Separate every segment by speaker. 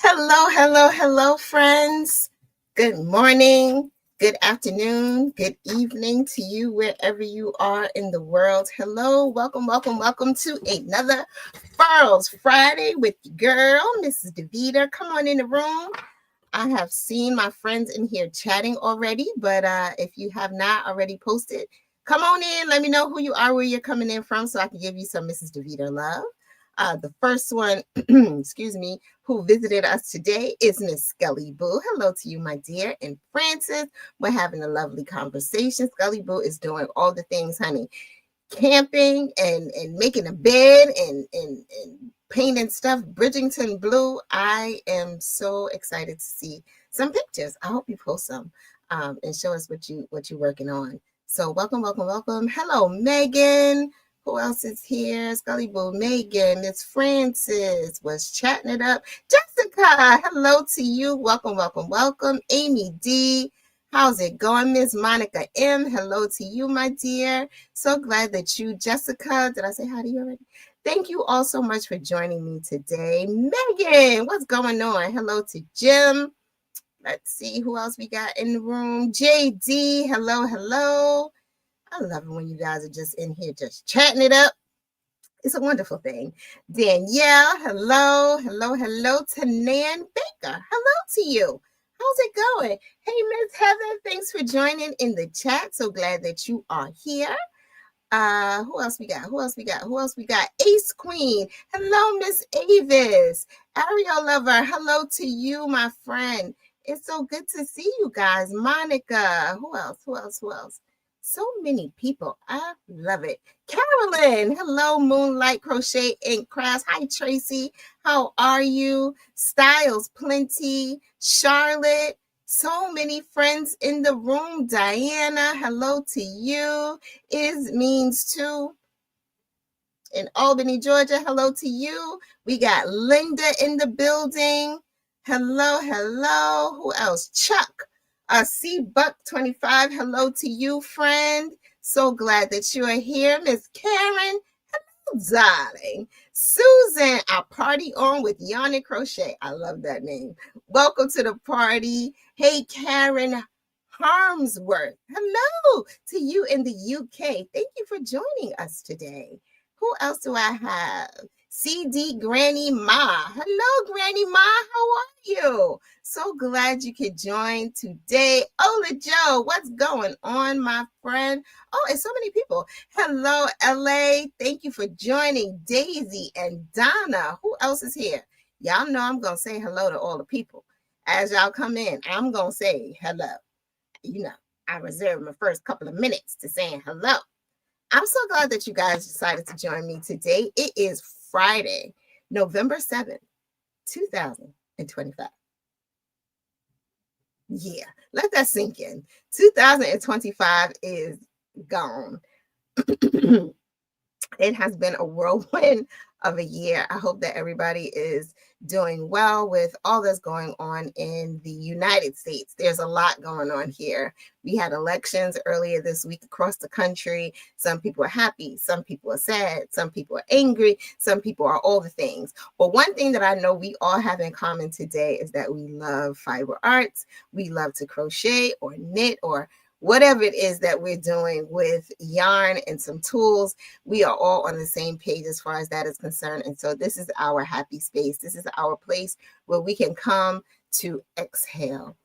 Speaker 1: Hello, hello, hello, friends. Good morning, good afternoon, good evening to you wherever you are in the world. Hello, welcome, welcome, welcome to another Furls Friday with your girl, Mrs Deveter. Come on in the room. I have seen my friends in here chatting already, but if you have not already posted, come on in. Let me know who you are, where you're coming in from, so I can give you some Mrs. DeVito love. The first one, excuse me, who visited us today is Miss Scully Boo. Hello to you, my dear. And Francis, we're having a lovely conversation. Scully Boo is doing all the things, honey, camping and making a bed and painting stuff. Bridgington Blue. I am so excited to see some pictures. I hope you post some and show us what you're working on. So welcome, welcome, welcome. Hello, Megan. Who else is here? Scully Boo, Megan, Miss Francis was chatting it up. Jessica, hello to you. Welcome, welcome, welcome. Amy D. How's it going? Miss Monica M. Hello to you, my dear. So glad that you, Jessica, did I say hi to you already? Thank you all so much for joining me today. Megan, what's going on? Hello to Jim. Let's see who else we got in the room. JD, hello, hello. I love it when you guys are just in here just chatting it up. It's a wonderful thing. Danielle, hello, hello, hello. Tanan Baker, hello to you. How's it going? Hey, Miss Heather, thanks for joining in the chat. So glad that you are here. Who else we got? Who else we got? Who else we got? Ace Queen. Hello, Miss Avis. Ariel Lover. Hello to you, my friend. It's so good to see you guys. Monica. Who else? Who else? Who else? So many people. I love it. Carolyn. Hello, Moonlight Crochet and Crafts. Hi, Tracy. How are you? Styles Plenty. Charlotte. So many friends in the room. Diana, hello to you. Is means to in Albany, Georgia. Hello to you. We got Linda in the building. Hello, hello. Who else? Chuck. C Buck 25. Hello to you, friend. So glad that you are here. Miss Karen. Darling. Susan, our party on with Yarn and Crochet. I love that name. Welcome to the party. Hey, Karen Harmsworth. Hello to you in the UK. Thank you for joining us today. Who else do I have? CD Granny Ma. Hello, Granny Ma. How are you? So glad you could join today. Ola Joe, what's going on, my friend? Oh, it's so many people. Hello, LA. Thank you for joining. Daisy and Donna. Who else is here? Y'all know I'm going to say hello to all the people. As y'all come in, I'm going to say hello. You know, I reserve my first couple of minutes to saying hello. I'm so glad that you guys decided to join me today. It is Friday, November 7th, 2025. Yeah, let that sink in. 2025 is gone. It has been a whirlwind of a year. I hope that everybody is doing well with all that's going on in the United States. There's a lot going on here. We had elections earlier this week across the country. Some people are happy, some people are sad, some people are angry, some people are all the things. But one thing that I know we all have in common today is that we love fiber arts. We love to crochet or knit or whatever it is that we're doing with yarn and some tools. We are all on the same page as far as that is concerned. And so this is our happy space. This is our place where we can come to exhale.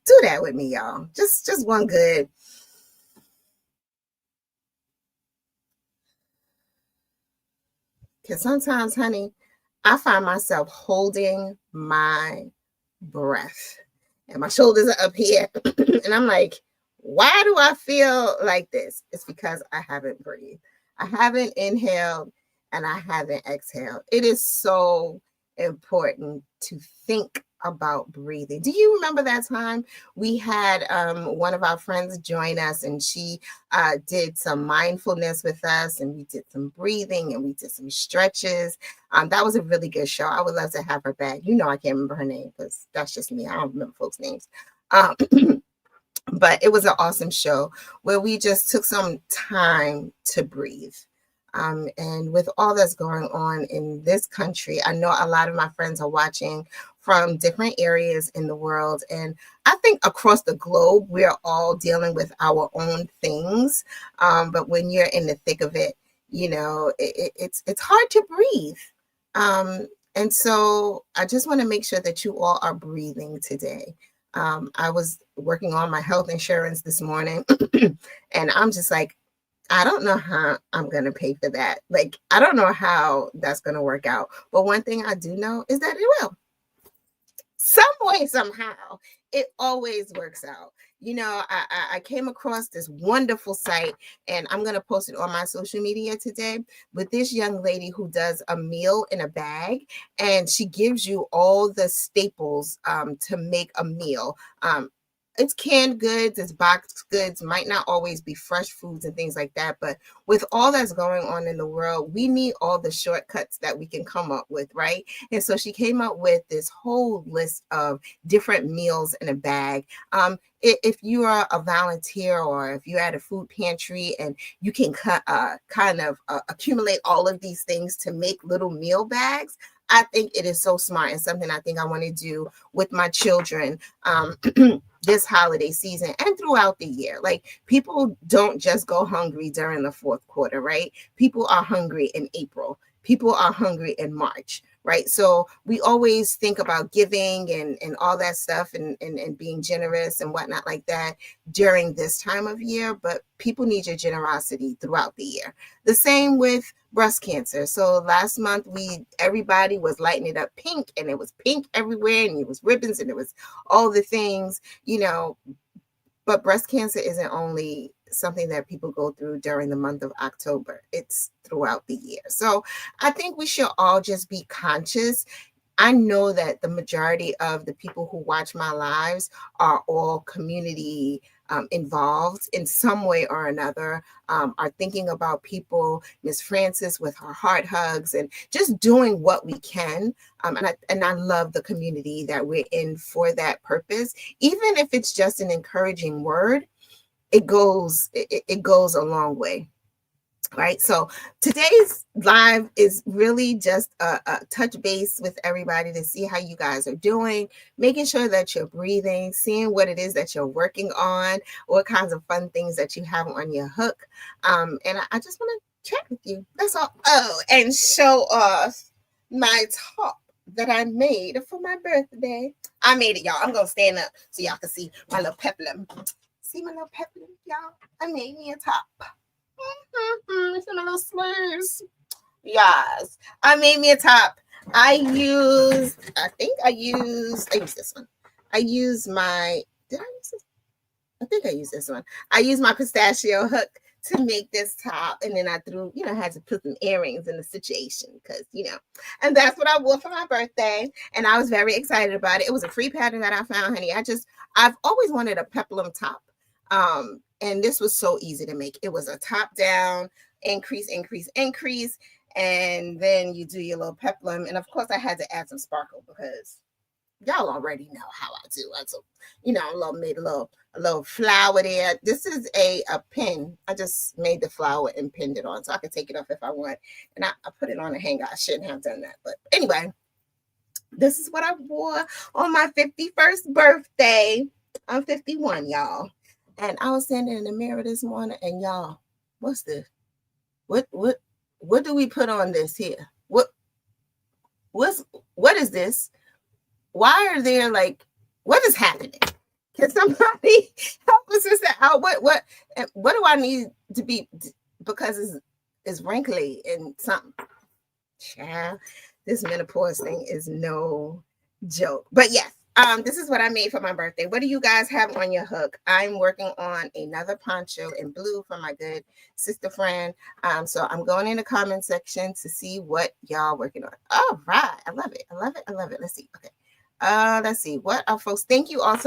Speaker 1: Do that with me, y'all. Just one good. Because sometimes, honey, I find myself holding my breath. And my shoulders are up here. And I'm like, why do I feel like this? It's because I haven't breathed. I haven't inhaled and I haven't exhaled. It is so important to think about breathing. Do you remember that time we had one of our friends join us and she did some mindfulness with us and we did some breathing and we did some stretches. That was a really good show. I would love to have her back. You know, I can't remember her name because that's just me. I don't remember folks' names. But it was an awesome show where we just took some time to breathe. And with all that's going on in this country, I know a lot of my friends are watching from different areas in the world. And I think across the globe, we're all dealing with our own things. But when you're in the thick of it, it's hard to breathe. And so I just want to make sure that you all are breathing today. I was working on my health insurance this morning, and I'm just like, I don't know how I'm going to pay for that. Like, I don't know how that's going to work out. But one thing I do know is that it will. Some way, somehow, it always works out. I came across this wonderful site, and I'm going to post it on my social media today, with this young lady who does a meal in a bag, and she gives you all the staples to make a meal. It's canned goods, it's boxed goods, might not always be fresh foods and things like that. But with all that's going on in the world, we need all the shortcuts that we can come up with, right? And so she came up with this whole list of different meals in a bag. If you are a volunteer, or if you're at a food pantry and you can kind of accumulate all of these things to make little meal bags, I think it is so smart, and something I think I want to do with my children this holiday season and throughout the year. Like, people don't just go hungry during the fourth quarter, right? People are hungry in April. People are hungry in March, right? So we always think about giving and all that stuff, and being generous and whatnot like that during this time of year, but people need your generosity throughout the year. The same with breast cancer. So last month, everybody was lighting it up pink, and it was pink everywhere, and it was ribbons, and it was all the things, but breast cancer isn't only something that people go through during the month of October. It's throughout the year. So I think we should all just be conscious. I know that the majority of the people who watch my lives are all community involved in some way or another, are thinking about people, Miss Francis with her heart hugs, and just doing what we can. And I love the community that we're in for that purpose. Even if it's just an encouraging word, it goes a long way. Right. So today's live is really just a touch base with everybody to see how you guys are doing, making sure that you're breathing, seeing what it is that you're working on, what kinds of fun things that you have on your hook. And I just want to chat with you. That's all. Oh, and show off my top that I made for my birthday. I made it, y'all. I'm going to stand up so y'all can see my little peplum. See my little peplum, y'all? I made me a top. It's in my little sleeves. Yes. I made me a top. I used this one. I used my, did I use this? I think I used this one. I used my pistachio hook to make this top. And then I threw, had to put some earrings in the situation because, and that's what I wore for my birthday. And I was very excited about it. It was a free pattern that I found, honey. I've always wanted a peplum top. And this was so easy to make. It was a top down, increase, and then you do your little peplum. And of course, I had to add some sparkle because y'all already know how I do. Made a little flower there. This is a pin. I just made the flower and pinned it on, so I could take it off if I want. And I put it on a hanger. I shouldn't have done that, but anyway, this is what I wore on my 51st birthday. I'm 51, y'all. And I was standing in the mirror this morning, and y'all, what's this? What do we put on this here? What is this? Why are there what is happening? Can somebody help us sister out? What do I need to be, because it's wrinkly and something. Child, this menopause thing is no joke. But yes. This is what I made for my birthday. What do you guys have on your hook? I'm working on another poncho in blue for my good sister friend. So I'm going in the comment section to see what y'all working on. All right. I love it. Let's see. Okay. Let's see. What are folks? Thank you all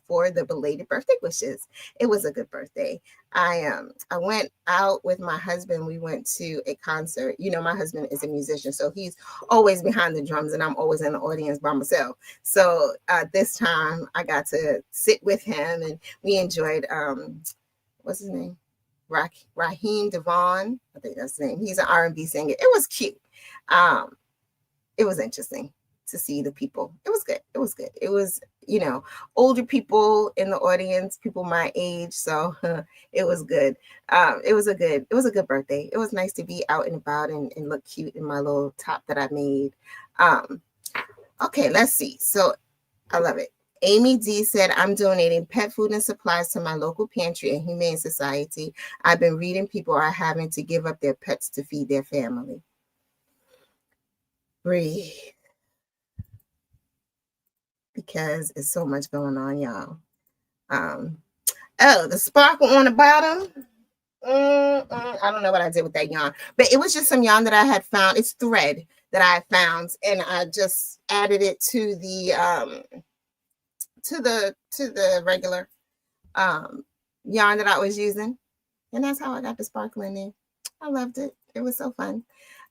Speaker 1: for the belated birthday wishes. It was a good birthday. I went out with my husband. We went to a concert. My husband is a musician, so he's always behind the drums, and I'm always in the audience by myself. So this time I got to sit with him, and we enjoyed what's his name? Raheem Devon. I think that's his name. He's an R&B singer. It was cute. It was interesting to see the people. It was good. It was good. It was, older people in the audience, people my age. So it was good. It was a good birthday. It was nice to be out and about and look cute in my little top that I made. Okay, let's see. So I love it. Amy D said, I'm donating pet food and supplies to my local pantry and humane society. I've been reading people are having to give up their pets to feed their family. Breathe. Because it's so much going on, y'all. The sparkle on the bottom. I don't know what I did with that yarn, but it was just some yarn that I had found. It's thread that I found, and I just added it to the regular yarn that I was using, and that's how I got the sparkle in there. I loved it. It was so fun.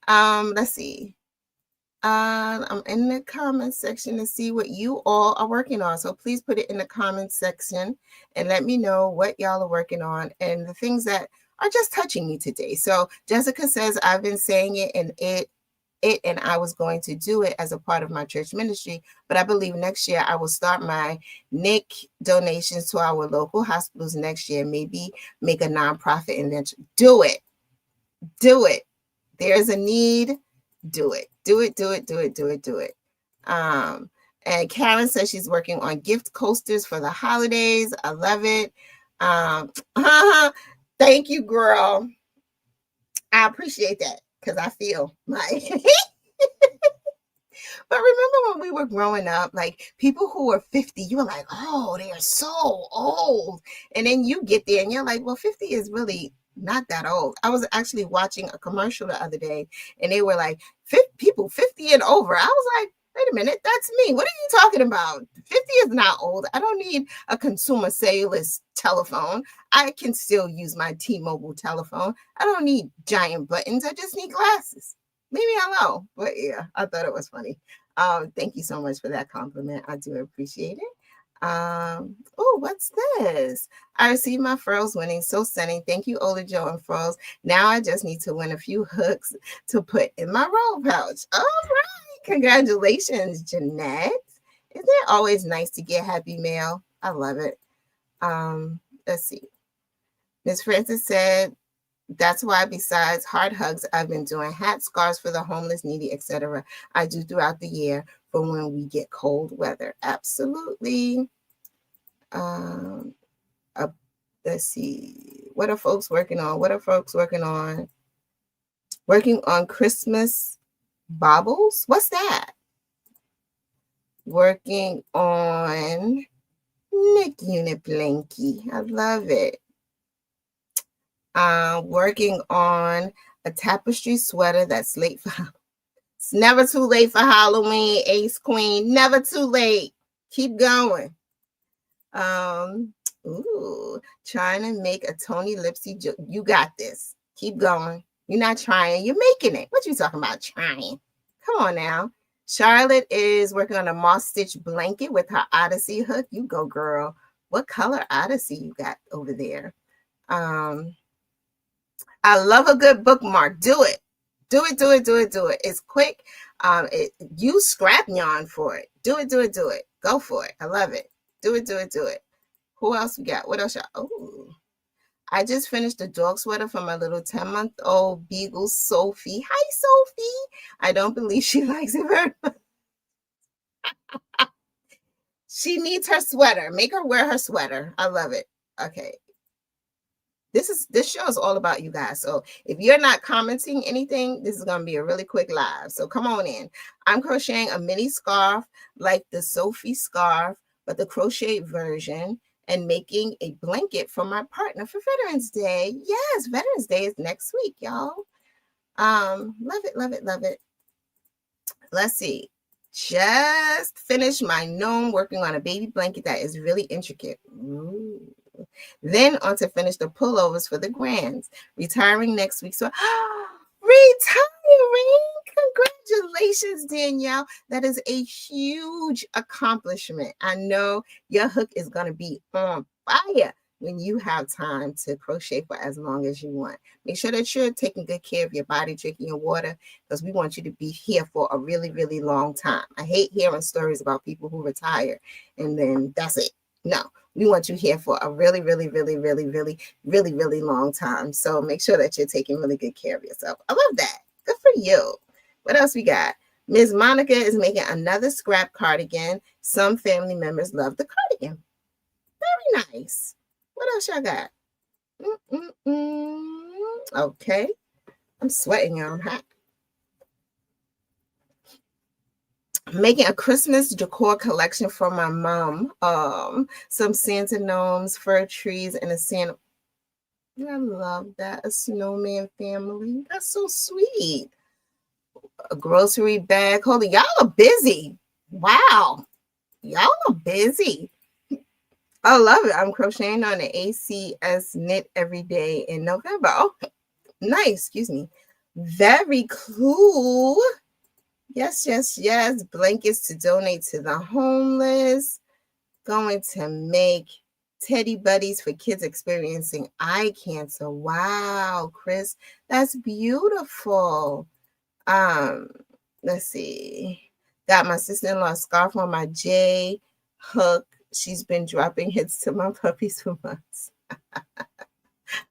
Speaker 1: Let's see. I'm in the comment section to see what you all are working on. So please put it in the comment section and let me know what y'all are working on and the things that are just touching you today. So Jessica says, I've been saying it and I was going to do it as a part of my church ministry, but I believe next year I will start my NIC donations to our local hospitals next year, maybe make a nonprofit and then do it. There's a need. Do it. And Karen says she's working on gift coasters for the holidays. I love it. Thank you, girl. I appreciate that because I feel my But remember when we were growing up, like people who were 50, you were like, oh, they are so old. And then you get there and you're like, well, 50 is really not that old. I was actually watching a commercial the other day and they were like, people 50 and over. I was like, wait a minute, that's me. What are you talking about? 50 is not old. I don't need a consumer cellular telephone. I can still use my T-Mobile telephone. I don't need giant buttons. I just need glasses. Maybe I know, but yeah, I thought it was funny. Thank you so much for that compliment. I do appreciate it. Oh, what's this? I received my Furls winning. So stunning. Thank you, Ola Joe and Furls. Now I just need to win a few hooks to put in my roll pouch. All right. Congratulations, Jeanette. Isn't it always nice to get happy mail? I love it. Let's see. Miss Francis said, that's why besides hard hugs, I've been doing hats, scarves for the homeless, needy, etc. I do throughout the year for when we get cold weather. Absolutely. Let's see. What are folks working on? Working on Christmas baubles? What's that? Working on Nick Unit Blankie. I love it. Working on a tapestry sweater that's late for it's never too late for Halloween, Ace Queen. Never too late. Keep going. Trying to make a Tony Lipsy joke. You got this. Keep going. You're not trying. You're making it. What you talking about trying? Come on now. Charlotte is working on a moss stitch blanket with her Odyssey hook. You go, girl. What color Odyssey you got over there? I love a good bookmark. Do it. It's quick. Use scrap yarn for it. Do it. Go for it. I love it. Do it. Who else we got? What else? Oh, I just finished a dog sweater for my little 10-month-old beagle, Sophie. Hi, Sophie. I don't believe she likes it very much. She needs her sweater. Make her wear her sweater. I love it. Okay. This show is all about you guys. So if you're not commenting anything, this is going to be a really quick live. So come on in. I'm crocheting a mini scarf like the Sophie scarf, but the crochet version, and making a blanket for my partner for Veterans Day. Yes, Veterans Day is next week, y'all. Love it. Let's see. Just finished my gnome working on a baby blanket that is really intricate. Ooh. Then on to finish the pullovers for the grands. Retiring next week. So retiring. Congratulations, Danielle. That is a huge accomplishment. I know your hook is going to be on fire. when you have time to crochet for as long as you want. Make sure that you're taking good care of your body, drinking your water, because we want you to be here for a really, really long time. I hate hearing stories about people who retire and then that's it. No, we want you here for a really, really, really, really, really, really, really long time. So make sure that you're taking really good care of yourself. I love that. Good for you. What else we got? Ms. Monica is making another scrap cardigan. Some family members love the cardigan. Very nice. What else y'all got? Okay. I'm sweating, y'all. I'm hot. Making a Christmas decor collection for my mom. Some Santa gnomes, fir trees, and a Santa. I love that. A snowman family. That's so sweet. A grocery bag. Holy, y'all are busy. Wow. Y'all are busy. I love it. I'm crocheting on the ACS knit every day in November. Oh, nice. Excuse me. Very cool. Yes, yes, yes. Blankets to donate to the homeless. Going to make teddy buddies for kids experiencing eye cancer. Wow, Chris, that's beautiful. Let's see. Got my sister-in-law scarf on my J hook. She's been dropping hits to my puppies for months.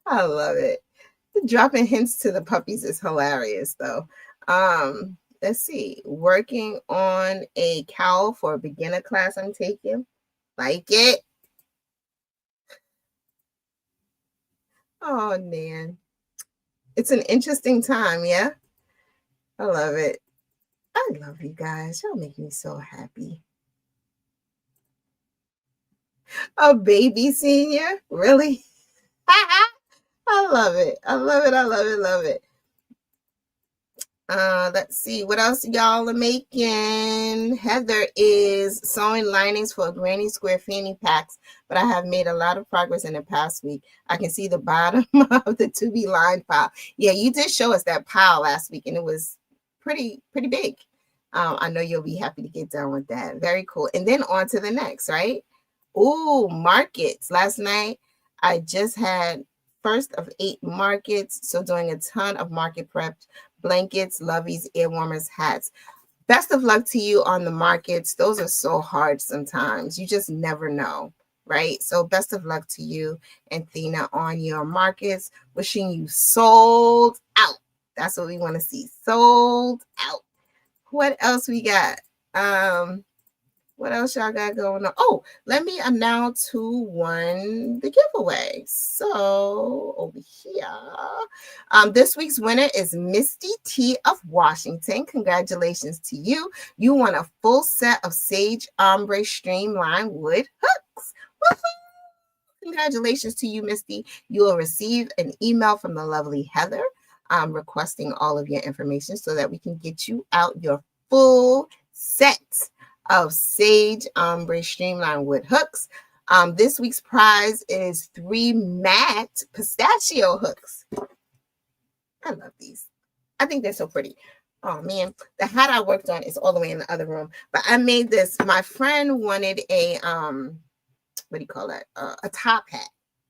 Speaker 1: I love it. Dropping hints to the puppies is hilarious, though. Let's see. Working on a cowl for a beginner class I'm taking. Like it. Oh, man. It's an interesting time, yeah? I love it. I love you guys. Y'all make me so happy. A baby senior? Really? I love it. I love it. I love it. Love it. Let's see what else y'all are making. Heather is sewing linings for granny square fanny packs, but I have made a lot of progress in the past week. I can see the bottom of the to be lined pile. Yeah, you did show us that pile last week, and it was pretty big. I know you'll be happy to get done with that. Very cool. And then on to the next, right? Ooh, markets. Last night I just had first of 8 markets, so doing a ton of market prep. Blankets, loveys, ear warmers, hats. Best of luck to you on the markets. Those are so hard sometimes. You just never know, right? So best of luck to you and Thina on your markets. Wishing you sold out. That's what we want to see. Sold out. What else we got? What else y'all got going on? Oh, let me announce who won the giveaway. So over here, this week's winner is Misty T of Washington. Congratulations to you. You won a full set of Sage Ombre Streamline Wood Hooks. Woo-hoo! Congratulations to you, Misty. You will receive an email from the lovely Heather requesting all of your information so that we can get you out your full set of Sage Ombre Streamline Wood Hooks. This week's prize is 3 matte pistachio hooks. I love these. I think they're so pretty. Oh, man. The hat I worked on is all the way in the other room. But I made this. My friend wanted a, what do you call that? A top hat,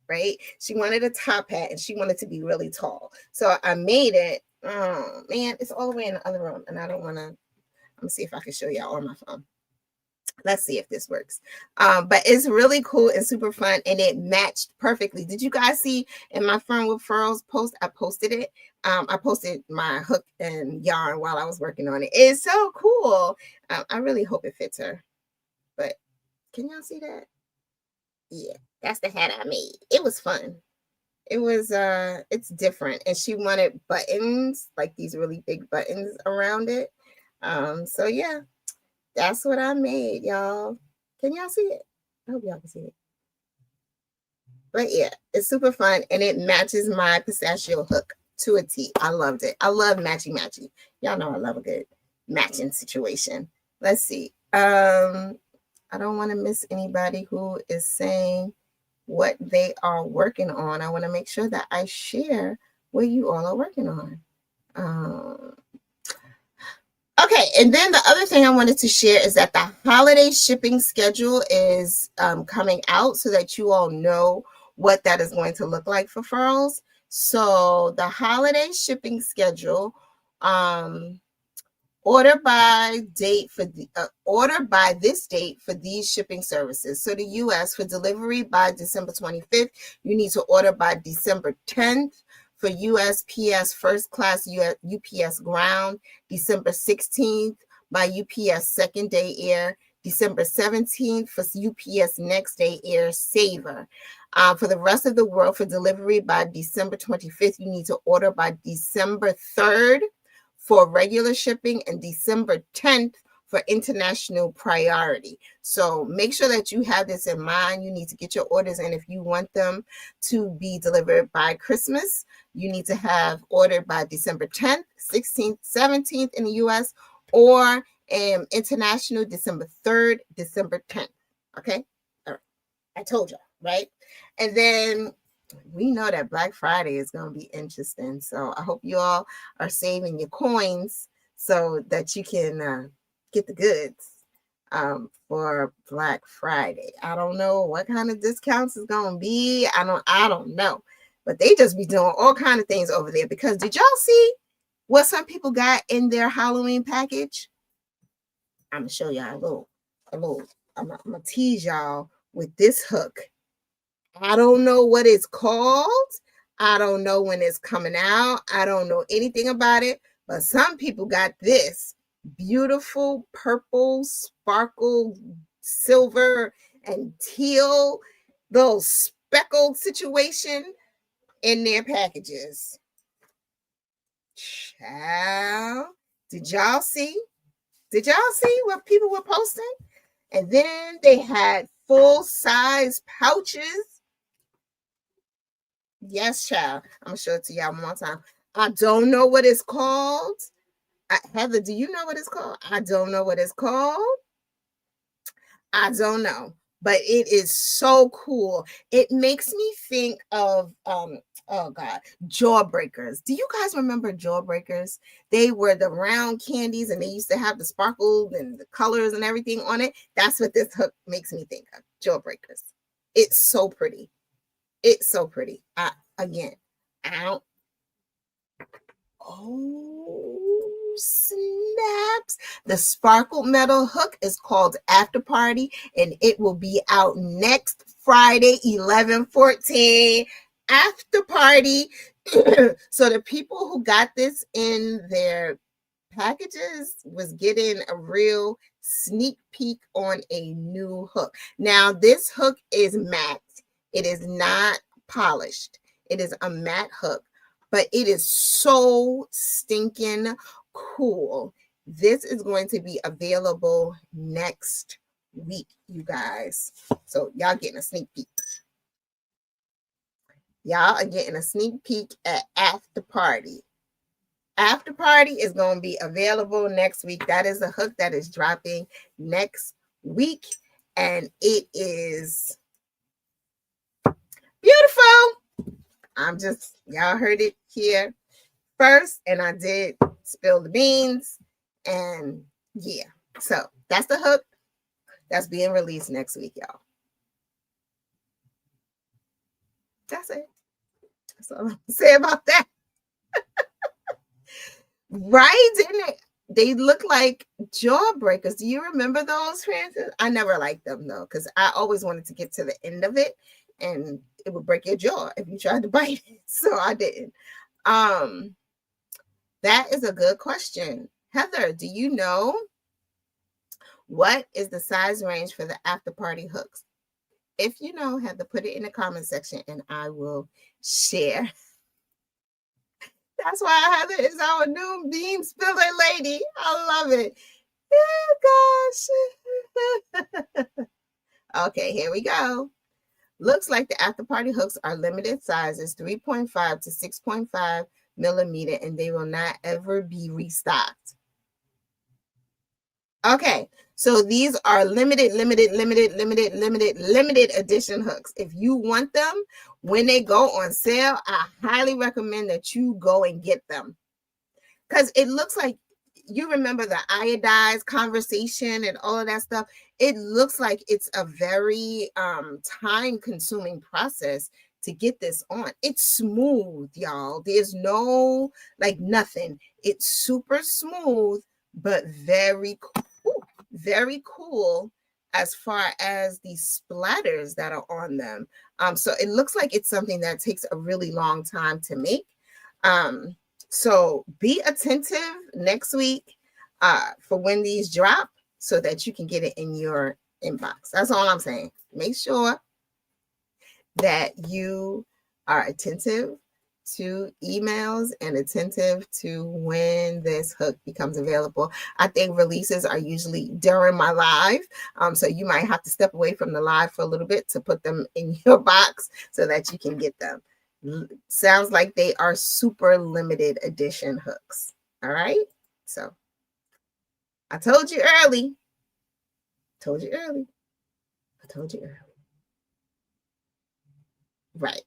Speaker 1: right? She wanted a top hat, and she wanted to be really tall. So I made it. Oh, man. It's all the way in the other room, and I don't want to. Let me see if I can show y'all on my phone. Let's see if this works. But it's really cool and super fun, and it matched perfectly. Did you guys see in my Fern with Furls post? I posted it. I posted my hook and yarn while I was working on it. It's so cool. I really hope it fits her. But can y'all see that? Yeah, that's the hat I made. It was fun. It was it's different, and she wanted buttons, like these really big buttons around it. So yeah. That's what I made, y'all. Can y'all see it? I hope y'all can see it. But yeah, it's super fun, and it matches my pistachio hook to a T. I loved it. I love matchy. Y'all know I love a good matching situation. Let's see. I don't want to miss anybody who is saying what they are working on. I want to make sure that I share what you all are working on. Okay, and then the other thing I wanted to share is that the holiday shipping schedule is coming out so that you all know what that is going to look like for Furls. So the holiday shipping schedule, order by this date for these shipping services. So the US, for delivery by December 25th, you need to order by December 10th. For USPS first class UPS ground, December 16th. By UPS second day air, December 17th. For UPS next day air saver. For the rest of the world, for delivery by December 25th, you need to order by December 3rd for regular shipping, and December 10th for international priority. So make sure that you have this in mind. You need to get your orders in. If you want them to be delivered by Christmas, you need to have ordered by December 10th, 16th, 17th in the US, or international December 3rd, December 10th. Okay? All right. I told you, right? And then we know that Black Friday is going to be interesting. So I hope you all are saving your coins so that you can get the goods for Black Friday. I don't know what kind of discounts is going to be. I don't know. But they just be doing all kind of things over there, because did y'all see what some people got in their Halloween package? I'm going to show y'all a little. I'm going to tease y'all with this hook. I don't know what it's called. I don't know when it's coming out. I don't know anything about it. But some people got this beautiful purple, sparkle, silver, and teal little speckled situation in their packages. Child, did y'all see? Did y'all see what people were posting? And then they had full-size pouches. Yes, child. I'm going to show it to y'all one more time. I don't know what it's called. Heather, do you know what it's called? I don't know what it's called. I don't know. But it is so cool. It makes me think of, Jawbreakers. Do you guys remember Jawbreakers? They were the round candies, and they used to have the sparkle and the colors and everything on it. That's what this hook makes me think of. Jawbreakers. It's so pretty. It's so pretty. Oh, snaps. The sparkle metal hook is called After Party, and it will be out next Friday, 11/14. After Party. So the people who got this in their packages was getting a real sneak peek on a new hook. Now, this hook is matte. It is not polished. It is a matte hook, but it is so stinking cool. This is going to be available next week, you guys. So y'all getting a sneak peek. Y'all are getting a sneak peek at After Party. After Party is going to be available next week. That is a hook that is dropping next week, and it is beautiful. Y'all heard it here first, and I did spill the beans, and yeah. So that's the hook that's being released next week, y'all. That's it. That's all I'm going to say about that. Right? Didn't it? They look like Jawbreakers. Do you remember those, Francis? I never liked them, though, because I always wanted to get to the end of it, and it would break your jaw if you tried to bite it. So I didn't. That is a good question. Heather, do you know what is the size range for the After Party hooks? If you know, Heather, put it in the comment section, and I will share. That's why Heather is our new bean spiller lady. I love it. Yeah, gosh. Okay, here we go. Looks like the After Party hooks are limited sizes, 3.5 to 6.5 millimeter, and they will not ever be restocked. Okay, so these are limited edition hooks. If you want them, when they go on sale, I highly recommend that you go and get them. Because it looks like you remember the iodized conversation and all of that stuff. It looks like it's a very time consuming process to get this on. It's smooth, y'all. There's no like nothing. It's super smooth, but very cool, very cool as far as the splatters that are on them. So it looks like it's something that takes a really long time to make. So be attentive next week for when these drop so that you can get it in your inbox. That's all I'm saying. Make sure that you are attentive to emails and attentive to when this hook becomes available. I think releases are usually during my live. So you might have to step away from the live for a little bit to put them in your box so that you can get them. Sounds like they are super limited edition hooks. All right. So I told you early. I told you early. Right.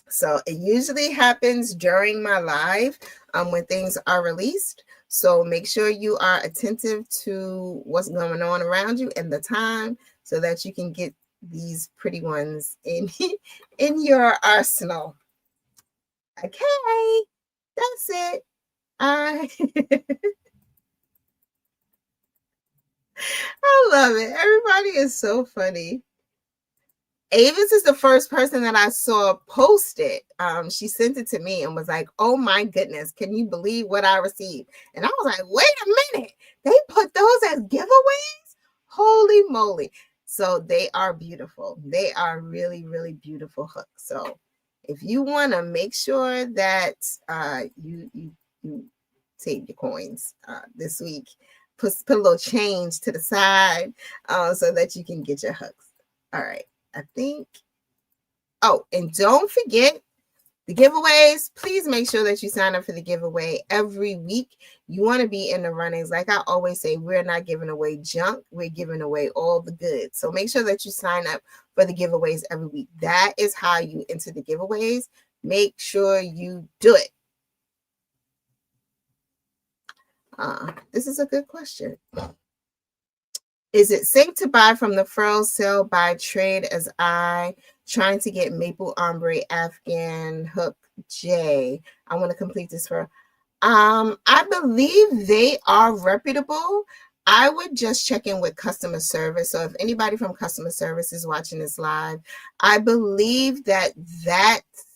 Speaker 1: So it usually happens during my live when things are released. So make sure you are attentive to what's going on around you and the time so that you can get these pretty ones in your arsenal. Okay, that's it. I love it. Everybody is so funny. Avis is the first person that I saw post it. She sent it to me and was like, oh my goodness, can you believe what I received? And I was like, wait a minute, they put those as giveaways? Holy moly. So they are beautiful. They are really, really beautiful hooks. So if you want to make sure that you save your coins this week, put a little change to the side so that you can get your hooks. All right. I think. Oh, and don't forget the giveaways. Please make sure that you sign up for the giveaway every week. You want to be in the runnings. Like I always say, we're not giving away junk. We're giving away all the goods. So make sure that you sign up for the giveaways every week. That is how you enter the giveaways. Make sure you do it. This is a good question. Is it safe to buy from the Furls sell by trade as I trying to get maple ombre Afghan hook J? I want to complete this for. I believe they are reputable. I would just check in with customer service. So if anybody from customer service is watching this live, I believe that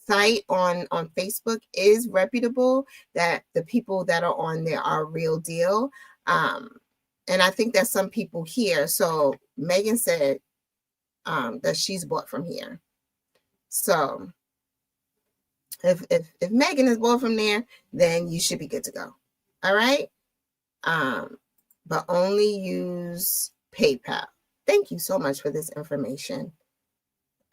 Speaker 1: site on Facebook is reputable, that the people that are on there are real deal. And I think there's some people here. So Megan said that she's bought from here. So if Megan is bought from there, then you should be good to go. All right. But only use PayPal. Thank you so much for this information.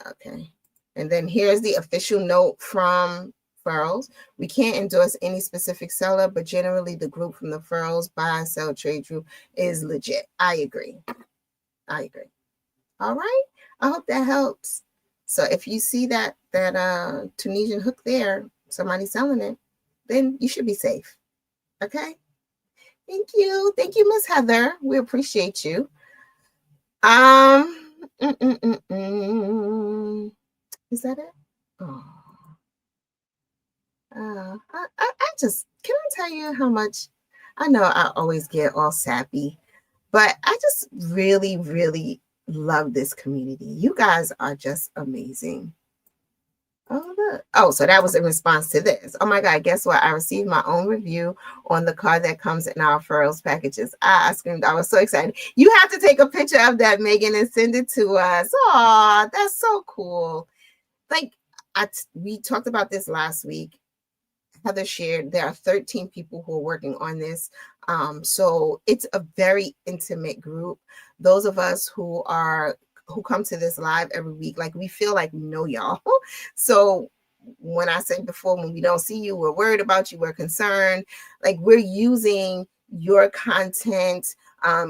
Speaker 1: Okay. And then here's the official note from Furls. We can't endorse any specific seller, but generally the group from the Furls buy, sell, trade group is legit. I agree. All right. I hope that helps. So if you see that Tunisian hook there, somebody selling it, then you should be safe. Okay. Thank you, Miss Heather. We appreciate you. Is that it? Oh. I just, can I tell you how much, I know I always get all sappy, but I just really, really love this community. You guys are just amazing. Oh, look. Oh, so that was in response to this. Oh my God, guess what? I received my own review on the card that comes in our Furls packages. I screamed. I was so excited. You have to take a picture of that, Megan, and send it to us. Oh, that's so cool. Like, we talked about this last week. Heather shared there are 13 people who are working on this. So it's a very intimate group. Those of us who come to this live every week, like we feel like we know y'all. So when I said before, when we don't see you, we're worried about you, we're concerned, like we're using your content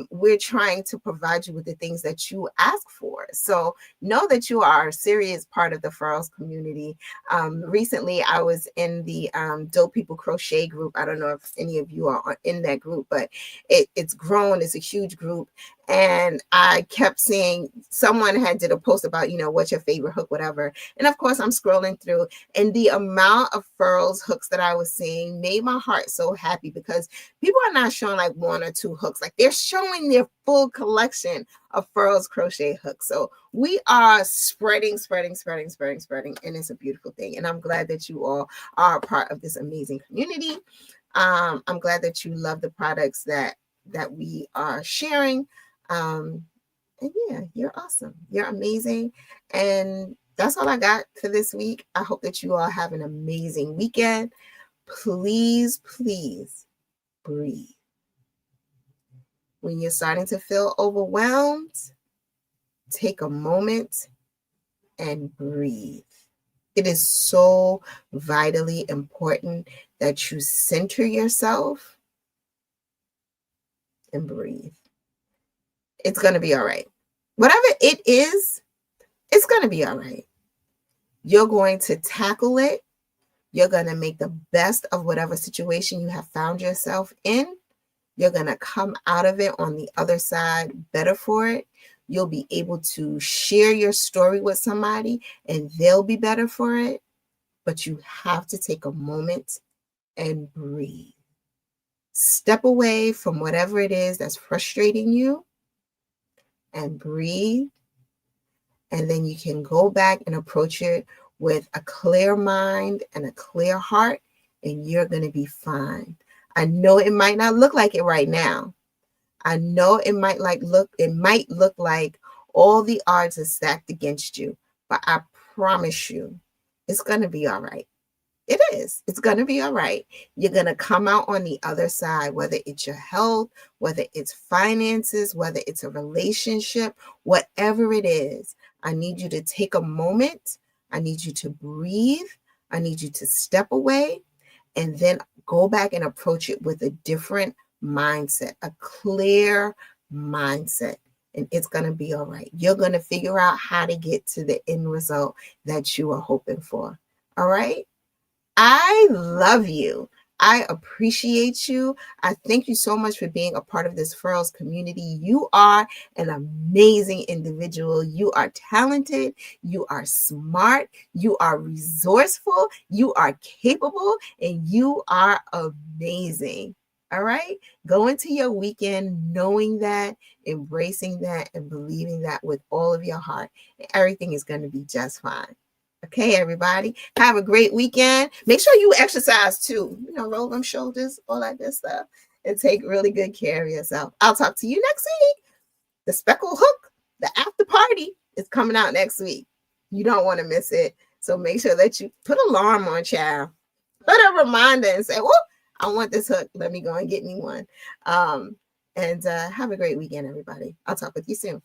Speaker 1: we're trying to provide you with the things that you ask for. So know that you are a serious part of the Furls community. Recently, I was in the Dope People Crochet group. I don't know if any of you are in that group, but it's grown. It's a huge group. And I kept seeing someone had did a post about, what's your favorite hook, whatever. And of course, I'm scrolling through, and the amount of Furls hooks that I was seeing made my heart so happy, because people are not showing like one or two hooks. Like, they're showing their full collection of Furls crochet hooks. So we are spreading, and it's a beautiful thing. And I'm glad that you all are a part of this amazing community. I'm glad that you love the products that we are sharing. And yeah, you're awesome. You're amazing. And that's all I got for this week. I hope that you all have an amazing weekend. Please, please breathe. When you're starting to feel overwhelmed, take a moment and breathe. It is so vitally important that you center yourself and breathe. It's going to be all right. Whatever it is, it's going to be all right. You're going to tackle it. You're going to make the best of whatever situation you have found yourself in. You're going to come out of it on the other side better for it. You'll be able to share your story with somebody and they'll be better for it. But you have to take a moment and breathe. Step away from whatever it is that's frustrating you and breathe. And then you can go back and approach it with a clear mind and a clear heart, and you're going to be fine. I know it might not look like it right now. I know it might look like all the odds are stacked against you, but I promise you, it's going to be all right. It is. It's going to be all right. You're going to come out on the other side, whether it's your health, whether it's finances, whether it's a relationship, whatever it is. I need you to take a moment. I need you to breathe. I need you to step away and then go back and approach it with a different mindset, a clear mindset. And it's going to be all right. You're going to figure out how to get to the end result that you are hoping for. All right? I love you. I appreciate you. I thank you so much for being a part of this Furls community. You are an amazing individual. You are talented. You are smart. You are resourceful. You are capable. And you are amazing. All right? Go into your weekend knowing that, embracing that, and believing that with all of your heart. Everything is going to be just fine. Okay, everybody, have a great weekend. Make sure you exercise too. Roll them shoulders, all that good stuff, and take really good care of yourself. I'll talk to you next week. The Speckle Hook, the after party, is coming out next week. You don't want to miss it. So make sure that you put an alarm on, child. Put a reminder and say, "Oh, I want this hook. Let me go and get me one." And have a great weekend, everybody. I'll talk with you soon.